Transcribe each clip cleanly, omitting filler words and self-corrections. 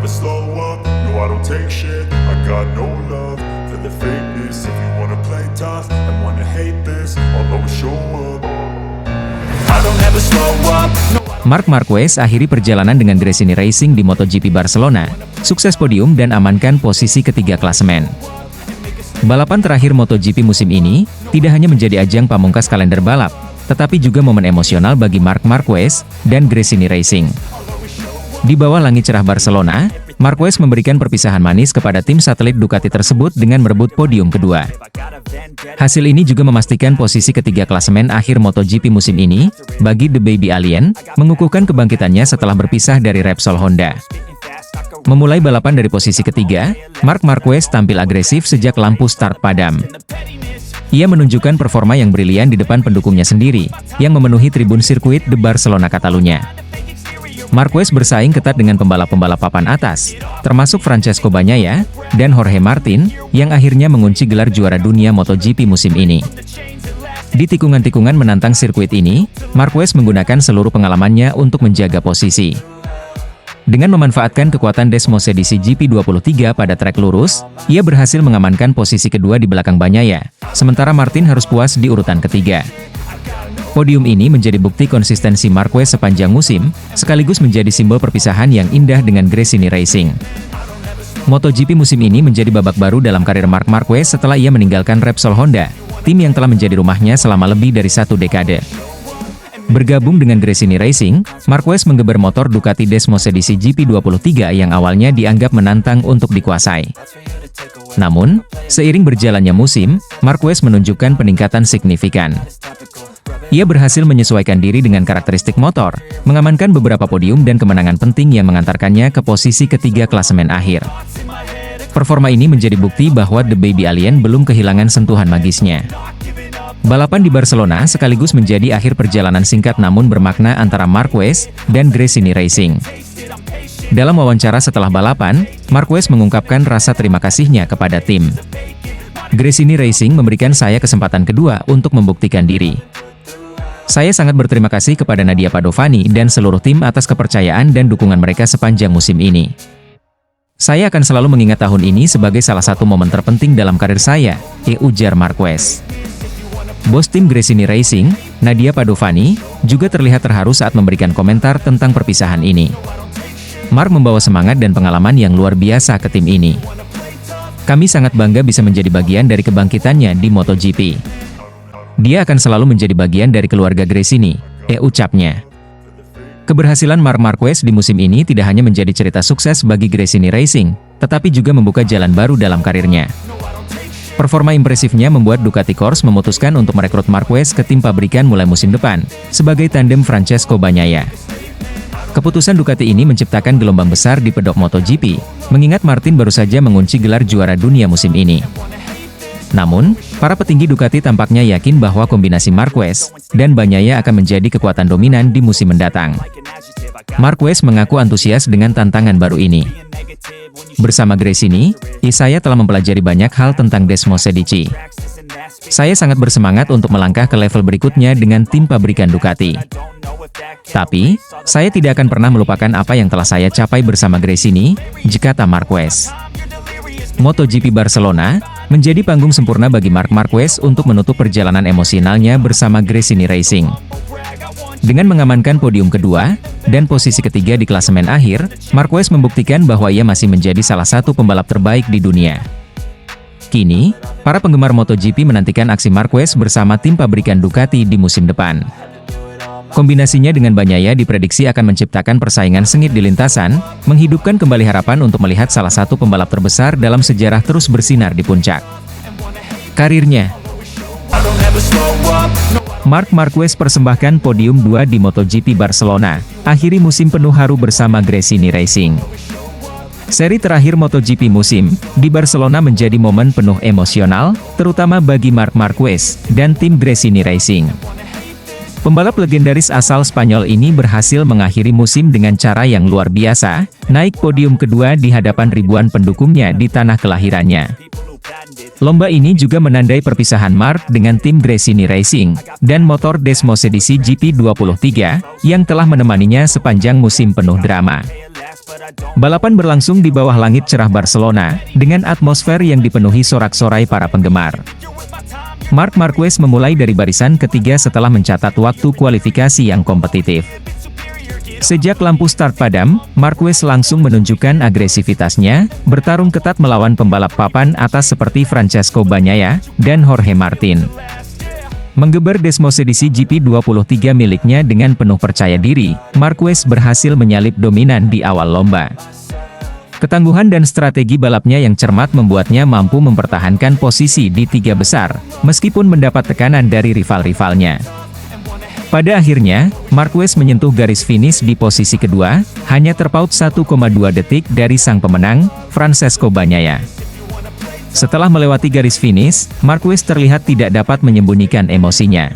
slow up, no I don't take shit. I got no love for the fakeness. If you wanna play tough and wanna hate this, I'll always show up. I don't ever slow up, no. Marc Marquez akhiri perjalanan dengan Gresini Racing di MotoGP Barcelona, sukses podium dan amankan posisi ketiga klasemen. Balapan terakhir MotoGP musim ini, tidak hanya menjadi ajang pamungkas kalender balap, tetapi juga momen emosional bagi Marc Marquez dan Gresini Racing. Di bawah langit cerah Barcelona, Marquez memberikan perpisahan manis kepada tim satelit Ducati tersebut dengan merebut podium kedua. Hasil ini juga memastikan posisi ketiga klasemen akhir MotoGP musim ini, bagi The Baby Alien, mengukuhkan kebangkitannya setelah berpisah dari Repsol Honda. Memulai balapan dari posisi ketiga, Marc Marquez tampil agresif sejak lampu start padam. Ia menunjukkan performa yang brilian di depan pendukungnya sendiri, yang memenuhi tribun sirkuit de Barcelona Catalunya. Marquez bersaing ketat dengan pembalap-pembalap papan atas, termasuk Francesco Bagnaia dan Jorge Martin, yang akhirnya mengunci gelar juara dunia MotoGP musim ini. Di tikungan-tikungan menantang sirkuit ini, Marquez menggunakan seluruh pengalamannya untuk menjaga posisi. Dengan memanfaatkan kekuatan Desmosedici GP23 pada trek lurus, ia berhasil mengamankan posisi kedua di belakang Bagnaia, sementara Martin harus puas di urutan ketiga. Podium ini menjadi bukti konsistensi Marquez sepanjang musim, sekaligus menjadi simbol perpisahan yang indah dengan Gresini Racing. MotoGP musim ini menjadi babak baru dalam karir Marc Marquez setelah ia meninggalkan Repsol Honda, tim yang telah menjadi rumahnya selama lebih dari 1 dekade. Bergabung dengan Gresini Racing, Marquez menggeber motor Ducati Desmosedici GP23 yang awalnya dianggap menantang untuk dikuasai. Namun, seiring berjalannya musim, Marquez menunjukkan peningkatan signifikan. Ia berhasil menyesuaikan diri dengan karakteristik motor, mengamankan beberapa podium dan kemenangan penting yang mengantarkannya ke posisi ketiga klasemen akhir. Performa ini menjadi bukti bahwa The Baby Alien belum kehilangan sentuhan magisnya. Balapan di Barcelona sekaligus menjadi akhir perjalanan singkat namun bermakna antara Marquez dan Gresini Racing. Dalam wawancara setelah balapan, Marquez mengungkapkan rasa terima kasihnya kepada tim. Gresini Racing memberikan saya kesempatan kedua untuk membuktikan diri. Saya sangat berterima kasih kepada Nadia Padovani dan seluruh tim atas kepercayaan dan dukungan mereka sepanjang musim ini. Saya akan selalu mengingat tahun ini sebagai salah satu momen terpenting dalam karir saya, ujar Marquez. Bos tim Gresini Racing, Nadia Padovani, juga terlihat terharu saat memberikan komentar tentang perpisahan ini. Marc membawa semangat dan pengalaman yang luar biasa ke tim ini. Kami sangat bangga bisa menjadi bagian dari kebangkitannya di MotoGP. Dia akan selalu menjadi bagian dari keluarga Gresini, ucapnya. Keberhasilan Marc Marquez di musim ini tidak hanya menjadi cerita sukses bagi Gresini Racing, tetapi juga membuka jalan baru dalam karirnya. Performa impresifnya membuat Ducati Corse memutuskan untuk merekrut Marquez ke tim pabrikan mulai musim depan, sebagai tandem Francesco Bagnaia. Keputusan Ducati ini menciptakan gelombang besar di pedok MotoGP, mengingat Martin baru saja mengunci gelar juara dunia musim ini. Namun, para petinggi Ducati tampaknya yakin bahwa kombinasi Marquez dan Bagnaia akan menjadi kekuatan dominan di musim mendatang. Marquez mengaku antusias dengan tantangan baru ini. Bersama Gresini, saya telah mempelajari banyak hal tentang Desmosedici. Saya sangat bersemangat untuk melangkah ke level berikutnya dengan tim pabrikan Ducati. Tapi, saya tidak akan pernah melupakan apa yang telah saya capai bersama Gresini, kata Marquez. MotoGP Barcelona menjadi panggung sempurna bagi Marc Marquez untuk menutup perjalanan emosionalnya bersama Gresini Racing. Dengan mengamankan podium kedua dan posisi ketiga di klasemen akhir, Marquez membuktikan bahwa ia masih menjadi salah satu pembalap terbaik di dunia. Kini, para penggemar MotoGP menantikan aksi Marquez bersama tim pabrikan Ducati di musim depan. Kombinasinya dengan Bagnaia diprediksi akan menciptakan persaingan sengit di lintasan, menghidupkan kembali harapan untuk melihat salah satu pembalap terbesar dalam sejarah terus bersinar di puncak karirnya. Marc Marquez persembahkan podium 2 di MotoGP Barcelona, akhiri musim penuh haru bersama Gresini Racing. Seri terakhir MotoGP musim di Barcelona menjadi momen penuh emosional, terutama bagi Marc Marquez dan tim Gresini Racing. Pembalap legendaris asal Spanyol ini berhasil mengakhiri musim dengan cara yang luar biasa, naik podium kedua di hadapan ribuan pendukungnya di tanah kelahirannya. Lomba ini juga menandai perpisahan Marc dengan tim Gresini Racing, dan motor Desmosedici GP23, yang telah menemaninya sepanjang musim penuh drama. Balapan berlangsung di bawah langit cerah Barcelona, dengan atmosfer yang dipenuhi sorak-sorai para penggemar. Marc Marquez memulai dari barisan ketiga setelah mencatat waktu kualifikasi yang kompetitif. Sejak lampu start padam, Marquez langsung menunjukkan agresivitasnya, bertarung ketat melawan pembalap papan atas seperti Francesco Bagnaia dan Jorge Martin. Menggeber Desmosedici GP23 miliknya dengan penuh percaya diri, Marquez berhasil menyalip dominan di awal lomba. Ketangguhan dan strategi balapnya yang cermat membuatnya mampu mempertahankan posisi di tiga besar, meskipun mendapat tekanan dari rival-rivalnya. Pada akhirnya, Marquez menyentuh garis finish di posisi kedua, hanya terpaut 1,2 detik dari sang pemenang, Francesco Bagnaia. Setelah melewati garis finish, Marquez terlihat tidak dapat menyembunyikan emosinya.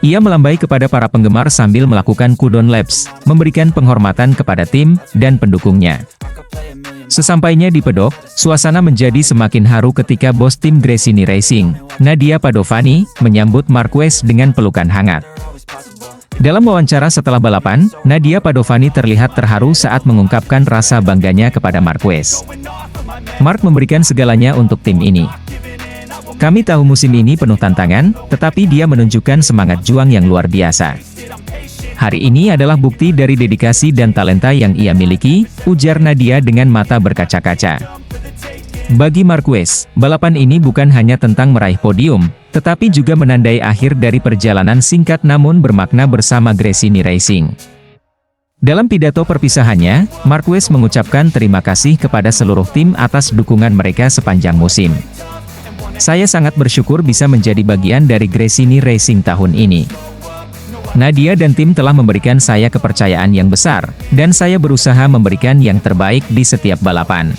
Ia melambai kepada para penggemar sambil melakukan cooldown laps, memberikan penghormatan kepada tim dan pendukungnya. Sesampainya di pedok, suasana menjadi semakin haru ketika bos tim Gresini Racing, Nadia Padovani, menyambut Marquez dengan pelukan hangat. Dalam wawancara setelah balapan, Nadia Padovani terlihat terharu saat mengungkapkan rasa bangganya kepada Marquez. Marc memberikan segalanya untuk tim ini. Kami tahu musim ini penuh tantangan, tetapi dia menunjukkan semangat juang yang luar biasa. Hari ini adalah bukti dari dedikasi dan talenta yang ia miliki, ujar Nadia dengan mata berkaca-kaca. Bagi Marquez, balapan ini bukan hanya tentang meraih podium, tetapi juga menandai akhir dari perjalanan singkat namun bermakna bersama Gresini Racing. Dalam pidato perpisahannya, Marquez mengucapkan terima kasih kepada seluruh tim atas dukungan mereka sepanjang musim. Saya sangat bersyukur bisa menjadi bagian dari Gresini Racing tahun ini. Nadia dan tim telah memberikan saya kepercayaan yang besar, dan saya berusaha memberikan yang terbaik di setiap balapan.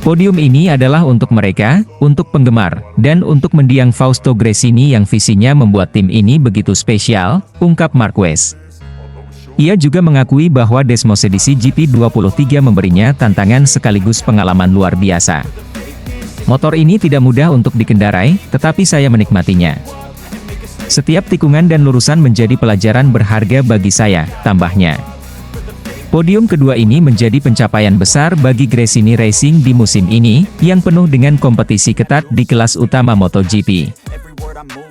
Podium ini adalah untuk mereka, untuk penggemar, dan untuk mendiang Fausto Gresini yang visinya membuat tim ini begitu spesial, ungkap Marquez. Ia juga mengakui bahwa Desmosedici GP23 memberinya tantangan sekaligus pengalaman luar biasa. Motor ini tidak mudah untuk dikendarai, tetapi saya menikmatinya. Setiap tikungan dan lurusan menjadi pelajaran berharga bagi saya, tambahnya. Podium kedua ini menjadi pencapaian besar bagi Gresini Racing di musim ini, yang penuh dengan kompetisi ketat di kelas utama MotoGP.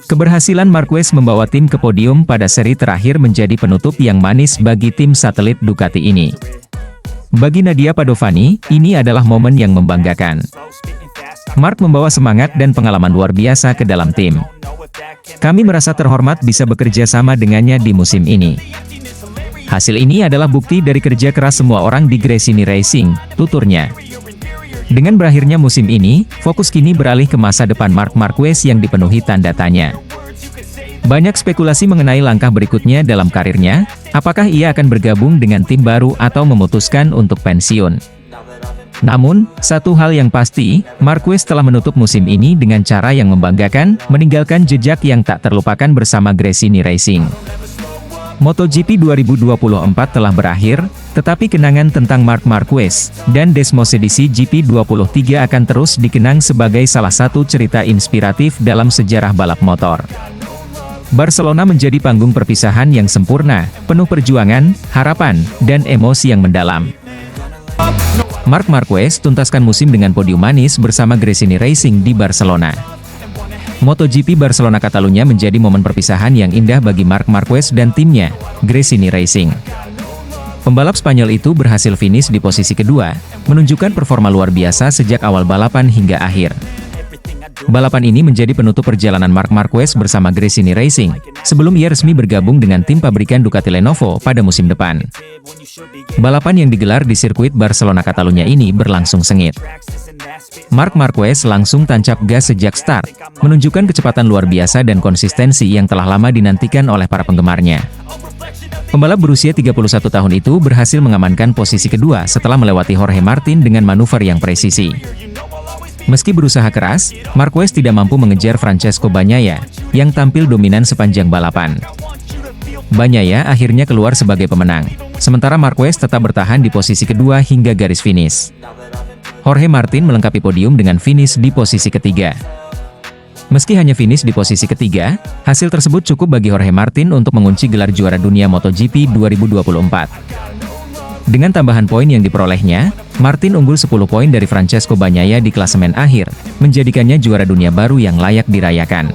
Keberhasilan Marquez membawa tim ke podium pada seri terakhir menjadi penutup yang manis bagi tim satelit Ducati ini. Bagi Nadia Padovani, ini adalah momen yang membanggakan. Marc membawa semangat dan pengalaman luar biasa ke dalam tim. Kami merasa terhormat bisa bekerja sama dengannya di musim ini. Hasil ini adalah bukti dari kerja keras semua orang di Gresini Racing, tuturnya. Dengan berakhirnya musim ini, fokus kini beralih ke masa depan Marc Marquez yang dipenuhi tanda tanya. Banyak spekulasi mengenai langkah berikutnya dalam karirnya, apakah ia akan bergabung dengan tim baru atau memutuskan untuk pensiun. Namun, satu hal yang pasti, Marquez telah menutup musim ini dengan cara yang membanggakan, meninggalkan jejak yang tak terlupakan bersama Gresini Racing. MotoGP 2024 telah berakhir, tetapi kenangan tentang Marc Marquez dan Desmosedici GP23 akan terus dikenang sebagai salah satu cerita inspiratif dalam sejarah balap motor. Barcelona menjadi panggung perpisahan yang sempurna, penuh perjuangan, harapan, dan emosi yang mendalam. Marc Marquez tuntaskan musim dengan podium manis bersama Gresini Racing di Barcelona. MotoGP Barcelona Catalunya menjadi momen perpisahan yang indah bagi Marc Marquez dan timnya, Gresini Racing. Pembalap Spanyol itu berhasil finish di posisi kedua, menunjukkan performa luar biasa sejak awal balapan hingga akhir. Balapan ini menjadi penutup perjalanan Marc Marquez bersama Gresini Racing, sebelum ia resmi bergabung dengan tim pabrikan Ducati Lenovo pada musim depan. Balapan yang digelar di sirkuit Barcelona Catalunya ini berlangsung sengit. Marc Marquez langsung tancap gas sejak start, menunjukkan kecepatan luar biasa dan konsistensi yang telah lama dinantikan oleh para penggemarnya. Pembalap berusia 31 tahun itu berhasil mengamankan posisi kedua setelah melewati Jorge Martin dengan manuver yang presisi. Meski berusaha keras, Marquez tidak mampu mengejar Francesco Bagnaia, yang tampil dominan sepanjang balapan. Bagnaia akhirnya keluar sebagai pemenang, sementara Marquez tetap bertahan di posisi kedua hingga garis finish. Jorge Martin melengkapi podium dengan finish di posisi ketiga. Meski hanya finish di posisi ketiga, hasil tersebut cukup bagi Jorge Martin untuk mengunci gelar juara dunia MotoGP 2024. Dengan tambahan poin yang diperolehnya, Martin unggul 10 poin dari Francesco Bagnaia di klasemen akhir, menjadikannya juara dunia baru yang layak dirayakan.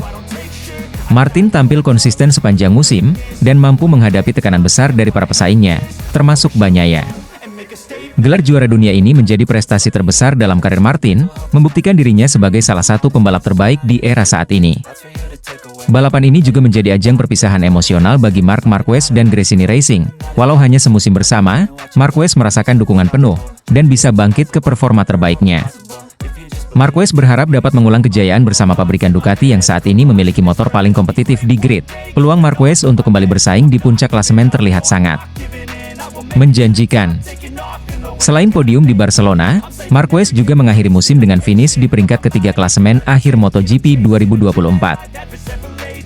Martin tampil konsisten sepanjang musim, dan mampu menghadapi tekanan besar dari para pesaingnya, termasuk Bagnaia. Gelar juara dunia ini menjadi prestasi terbesar dalam karir Martin, membuktikan dirinya sebagai salah satu pembalap terbaik di era saat ini. Balapan ini juga menjadi ajang perpisahan emosional bagi Marc Marquez dan Gresini Racing. Walau hanya semusim bersama, Marquez merasakan dukungan penuh, dan bisa bangkit ke performa terbaiknya. Marquez berharap dapat mengulang kejayaan bersama pabrikan Ducati yang saat ini memiliki motor paling kompetitif di grid. Peluang Marquez untuk kembali bersaing di puncak klasemen terlihat sangat menjanjikan. Selain podium di Barcelona, Marquez juga mengakhiri musim dengan finish di peringkat ketiga klasemen akhir MotoGP 2024.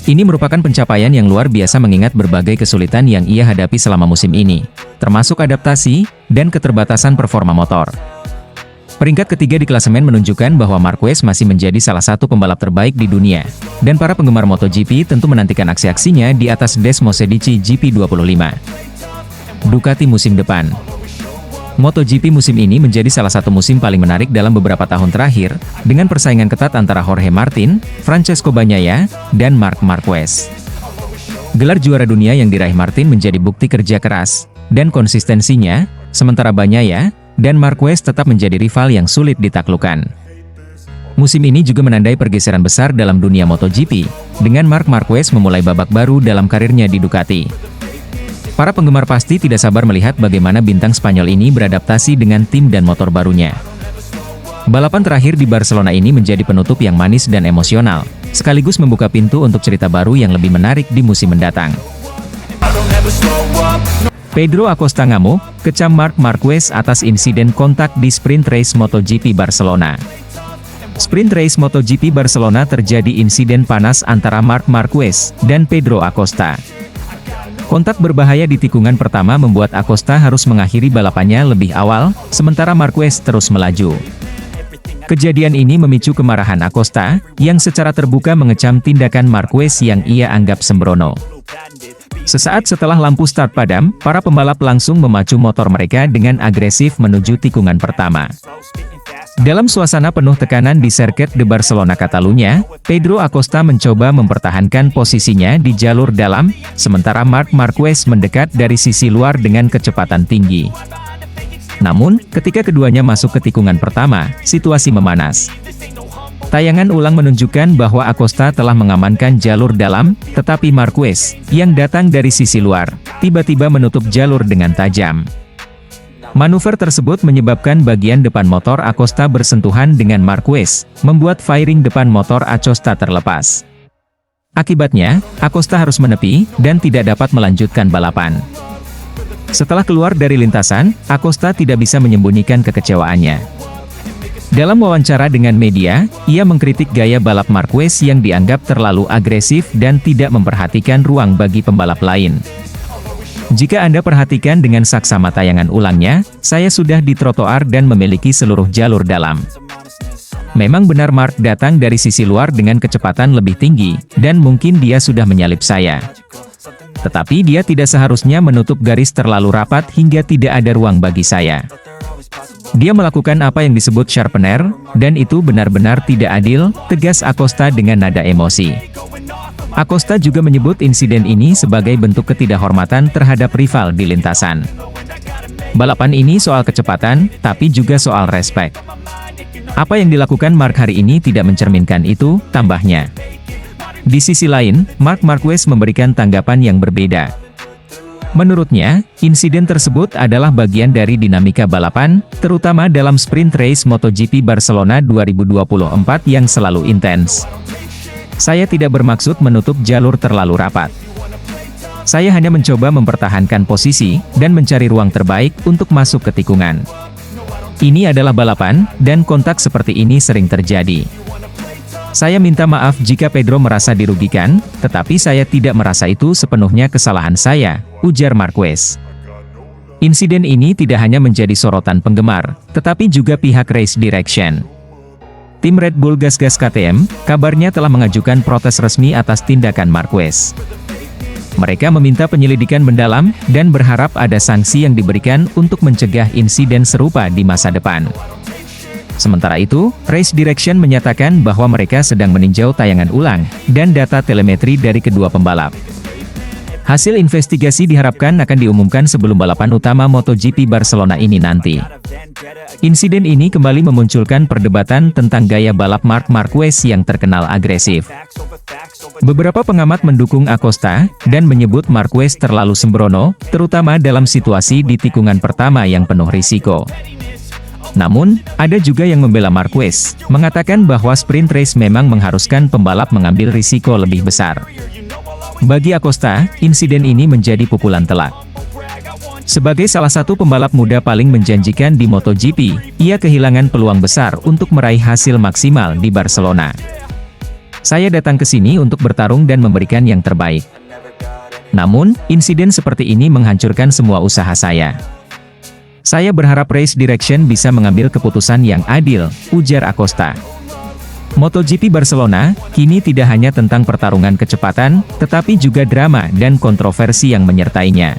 Ini merupakan pencapaian yang luar biasa mengingat berbagai kesulitan yang ia hadapi selama musim ini, termasuk adaptasi dan keterbatasan performa motor. Peringkat ketiga di klasemen menunjukkan bahwa Marquez masih menjadi salah satu pembalap terbaik di dunia, dan para penggemar MotoGP tentu menantikan aksi-aksinya di atas Desmosedici GP25. Ducati musim depan. MotoGP musim ini menjadi salah satu musim paling menarik dalam beberapa tahun terakhir, dengan persaingan ketat antara Jorge Martin, Francesco Bagnaia, dan Marc Marquez. Gelar juara dunia yang diraih Martin menjadi bukti kerja keras dan konsistensinya, sementara Bagnaia dan Marquez tetap menjadi rival yang sulit ditaklukkan. Musim ini juga menandai pergeseran besar dalam dunia MotoGP, dengan Marc Marquez memulai babak baru dalam karirnya di Ducati. Para penggemar pasti tidak sabar melihat bagaimana bintang Spanyol ini beradaptasi dengan tim dan motor barunya. Balapan terakhir di Barcelona ini menjadi penutup yang manis dan emosional, sekaligus membuka pintu untuk cerita baru yang lebih menarik di musim mendatang. Pedro Acosta ngamuk, kecam Marc Marquez atas insiden kontak di sprint race MotoGP Barcelona. Sprint race MotoGP Barcelona terjadi insiden panas antara Marc Marquez dan Pedro Acosta. Kontak berbahaya di tikungan pertama membuat Acosta harus mengakhiri balapannya lebih awal, sementara Marquez terus melaju. Kejadian ini memicu kemarahan Acosta, yang secara terbuka mengecam tindakan Marquez yang ia anggap sembrono. Sesaat setelah lampu start padam, para pembalap langsung memacu motor mereka dengan agresif menuju tikungan pertama. Dalam suasana penuh tekanan di sirkuit de Barcelona Catalunya, Pedro Acosta mencoba mempertahankan posisinya di jalur dalam, sementara Marc Marquez mendekat dari sisi luar dengan kecepatan tinggi. Namun, ketika keduanya masuk ke tikungan pertama, situasi memanas. Tayangan ulang menunjukkan bahwa Acosta telah mengamankan jalur dalam, tetapi Marquez, yang datang dari sisi luar, tiba-tiba menutup jalur dengan tajam. Manuver tersebut menyebabkan bagian depan motor Acosta bersentuhan dengan Marquez, membuat fairing depan motor Acosta terlepas. Akibatnya, Acosta harus menepi, dan tidak dapat melanjutkan balapan. Setelah keluar dari lintasan, Acosta tidak bisa menyembunyikan kekecewaannya. Dalam wawancara dengan media, ia mengkritik gaya balap Marquez yang dianggap terlalu agresif dan tidak memperhatikan ruang bagi pembalap lain. Jika Anda perhatikan dengan saksama tayangan ulangnya, saya sudah di trotoar dan memiliki seluruh jalur dalam. Memang benar Marc datang dari sisi luar dengan kecepatan lebih tinggi, dan mungkin dia sudah menyalip saya. Tetapi dia tidak seharusnya menutup garis terlalu rapat hingga tidak ada ruang bagi saya. Dia melakukan apa yang disebut sharpener, dan itu benar-benar tidak adil, tegas Acosta dengan nada emosi. Acosta juga menyebut insiden ini sebagai bentuk ketidakhormatan terhadap rival di lintasan. Balapan ini soal kecepatan, tapi juga soal respek. Apa yang dilakukan Marc hari ini tidak mencerminkan itu, tambahnya. Di sisi lain, Marc Marquez memberikan tanggapan yang berbeda. Menurutnya, insiden tersebut adalah bagian dari dinamika balapan, terutama dalam sprint race MotoGP Barcelona 2024 yang selalu intens. Saya tidak bermaksud menutup jalur terlalu rapat. Saya hanya mencoba mempertahankan posisi, dan mencari ruang terbaik untuk masuk ke tikungan. Ini adalah balapan, dan kontak seperti ini sering terjadi. Saya minta maaf jika Pedro merasa dirugikan, tetapi saya tidak merasa itu sepenuhnya kesalahan saya, ujar Marquez. Insiden ini tidak hanya menjadi sorotan penggemar, tetapi juga pihak Race Direction. Tim Red Bull Gas Gas KTM, kabarnya telah mengajukan protes resmi atas tindakan Marquez. Mereka meminta penyelidikan mendalam dan berharap ada sanksi yang diberikan untuk mencegah insiden serupa di masa depan. Sementara itu, Race Direction menyatakan bahwa mereka sedang meninjau tayangan ulang dan data telemetri dari kedua pembalap. Hasil investigasi diharapkan akan diumumkan sebelum balapan utama MotoGP Barcelona ini nanti. Insiden ini kembali memunculkan perdebatan tentang gaya balap Marc Marquez yang terkenal agresif. Beberapa pengamat mendukung Acosta dan menyebut Marquez terlalu sembrono, terutama dalam situasi di tikungan pertama yang penuh risiko. Namun, ada juga yang membela Marquez, mengatakan bahwa sprint race memang mengharuskan pembalap mengambil risiko lebih besar. Bagi Acosta, insiden ini menjadi pukulan telak. Sebagai salah satu pembalap muda paling menjanjikan di MotoGP, ia kehilangan peluang besar untuk meraih hasil maksimal di Barcelona. Saya datang ke sini untuk bertarung dan memberikan yang terbaik. Namun, insiden seperti ini menghancurkan semua usaha saya. Saya berharap Race Direction bisa mengambil keputusan yang adil, ujar Acosta. MotoGP Barcelona, kini tidak hanya tentang pertarungan kecepatan, tetapi juga drama dan kontroversi yang menyertainya.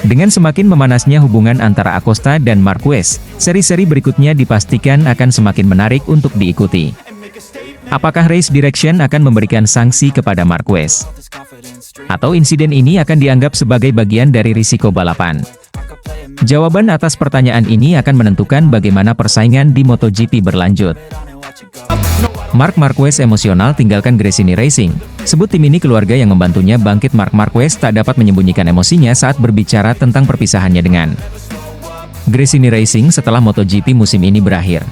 Dengan semakin memanasnya hubungan antara Acosta dan Marquez, seri-seri berikutnya dipastikan akan semakin menarik untuk diikuti. Apakah Race Direction akan memberikan sanksi kepada Marquez? Atau insiden ini akan dianggap sebagai bagian dari risiko balapan? Jawaban atas pertanyaan ini akan menentukan bagaimana persaingan di MotoGP berlanjut. Marc Marquez emosional tinggalkan Gresini Racing. Sebut tim ini keluarga yang membantunya bangkit. Marc Marquez tak dapat menyembunyikan emosinya saat berbicara tentang perpisahannya dengan Gresini Racing setelah MotoGP musim ini berakhir.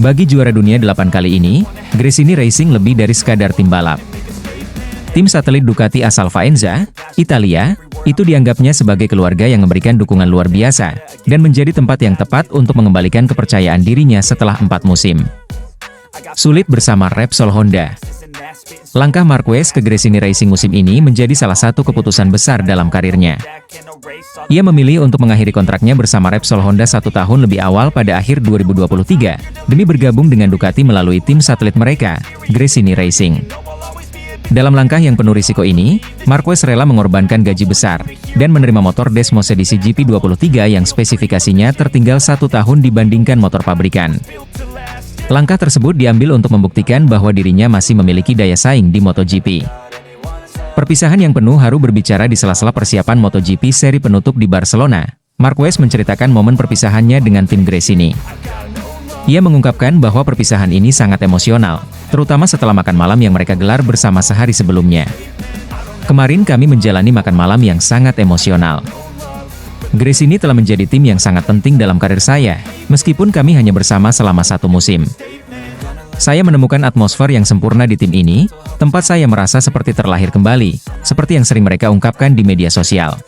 Bagi juara dunia 8 kali ini, Gresini Racing lebih dari sekadar tim balap. Tim satelit Ducati asal Faenza, Italia, itu dianggapnya sebagai keluarga yang memberikan dukungan luar biasa, dan menjadi tempat yang tepat untuk mengembalikan kepercayaan dirinya setelah 4 musim sulit bersama Repsol Honda. Langkah Marquez ke Gresini Racing musim ini menjadi salah satu keputusan besar dalam karirnya. Ia memilih untuk mengakhiri kontraknya bersama Repsol Honda 1 tahun lebih awal pada akhir 2023, demi bergabung dengan Ducati melalui tim satelit mereka, Gresini Racing. Dalam langkah yang penuh risiko ini, Marquez rela mengorbankan gaji besar, dan menerima motor Desmos edisi GP23 yang spesifikasinya tertinggal 1 tahun dibandingkan motor pabrikan. Langkah tersebut diambil untuk membuktikan bahwa dirinya masih memiliki daya saing di MotoGP. Perpisahan yang penuh haru berbicara di sela-sela persiapan MotoGP seri penutup di Barcelona. Marquez menceritakan momen perpisahannya dengan tim Gresini. Ia mengungkapkan bahwa perpisahan ini sangat emosional, terutama setelah makan malam yang mereka gelar bersama sehari sebelumnya. Kemarin kami menjalani makan malam yang sangat emosional. Gresini telah menjadi tim yang sangat penting dalam karir saya, meskipun kami hanya bersama selama 1 musim. Saya menemukan atmosfer yang sempurna di tim ini, tempat saya merasa seperti terlahir kembali, seperti yang sering mereka ungkapkan di media sosial.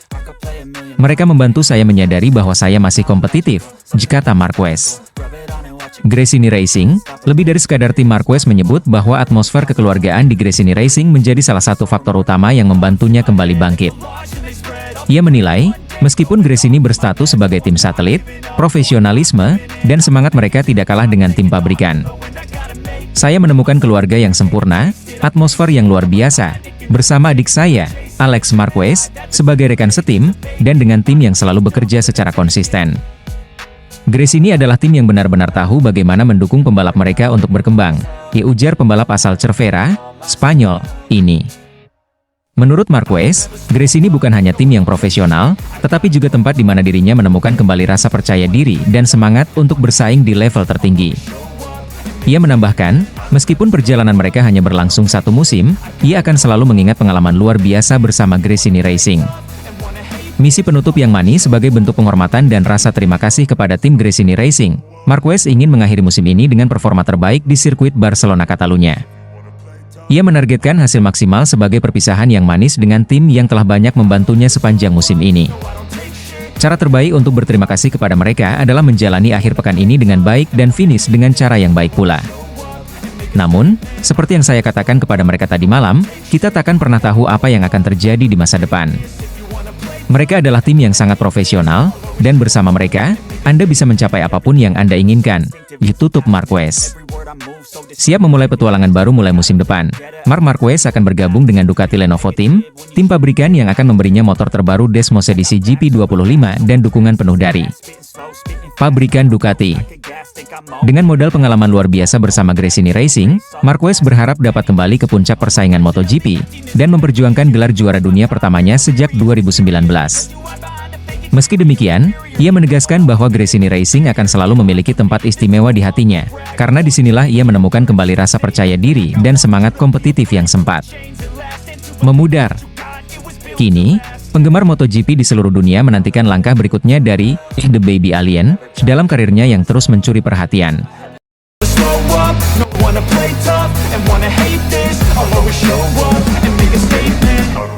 Mereka membantu saya menyadari bahwa saya masih kompetitif, kata Marquez. Gresini Racing, lebih dari sekadar tim. Marquez menyebut bahwa atmosfer kekeluargaan di Gresini Racing menjadi salah satu faktor utama yang membantunya kembali bangkit. Ia menilai, meskipun Gresini berstatus sebagai tim satelit, profesionalisme dan semangat mereka tidak kalah dengan tim pabrikan. Saya menemukan keluarga yang sempurna, atmosfer yang luar biasa, bersama adik saya, Alex Marquez, sebagai rekan setim, dan dengan tim yang selalu bekerja secara konsisten. Gresini adalah tim yang benar-benar tahu bagaimana mendukung pembalap mereka untuk berkembang, ujar pembalap asal Cervera, Spanyol, ini. Menurut Marquez, Gresini bukan hanya tim yang profesional, tetapi juga tempat di mana dirinya menemukan kembali rasa percaya diri dan semangat untuk bersaing di level tertinggi. Ia menambahkan, meskipun perjalanan mereka hanya berlangsung 1 musim, ia akan selalu mengingat pengalaman luar biasa bersama Gresini Racing. Misi penutup yang manis sebagai bentuk penghormatan dan rasa terima kasih kepada tim Gresini Racing, Marquez ingin mengakhiri musim ini dengan performa terbaik di sirkuit Barcelona Catalunya. Ia menargetkan hasil maksimal sebagai perpisahan yang manis dengan tim yang telah banyak membantunya sepanjang musim ini. Cara terbaik untuk berterima kasih kepada mereka adalah menjalani akhir pekan ini dengan baik dan finish dengan cara yang baik pula. Namun, seperti yang saya katakan kepada mereka tadi malam, kita takkan pernah tahu apa yang akan terjadi di masa depan. Mereka adalah tim yang sangat profesional, dan bersama mereka, Anda bisa mencapai apapun yang Anda inginkan, ditutup Marquez. Siap memulai petualangan baru mulai musim depan, Marc Marquez akan bergabung dengan Ducati Lenovo Team, tim pabrikan yang akan memberinya motor terbaru Desmos edisi GP25 dan dukungan penuh dari pabrikan Ducati. Dengan modal pengalaman luar biasa bersama Gresini Racing, Marquez berharap dapat kembali ke puncak persaingan MotoGP dan memperjuangkan gelar juara dunia pertamanya sejak 2019. Meski demikian, ia menegaskan bahwa Gresini Racing akan selalu memiliki tempat istimewa di hatinya, karena disinilah ia menemukan kembali rasa percaya diri dan semangat kompetitif yang sempat memudar. Kini, penggemar MotoGP di seluruh dunia menantikan langkah berikutnya dari The Baby Alien dalam karirnya yang terus mencuri perhatian. Slow up, no wanna play tough and wanna hate this. I'll always show up and make a statement.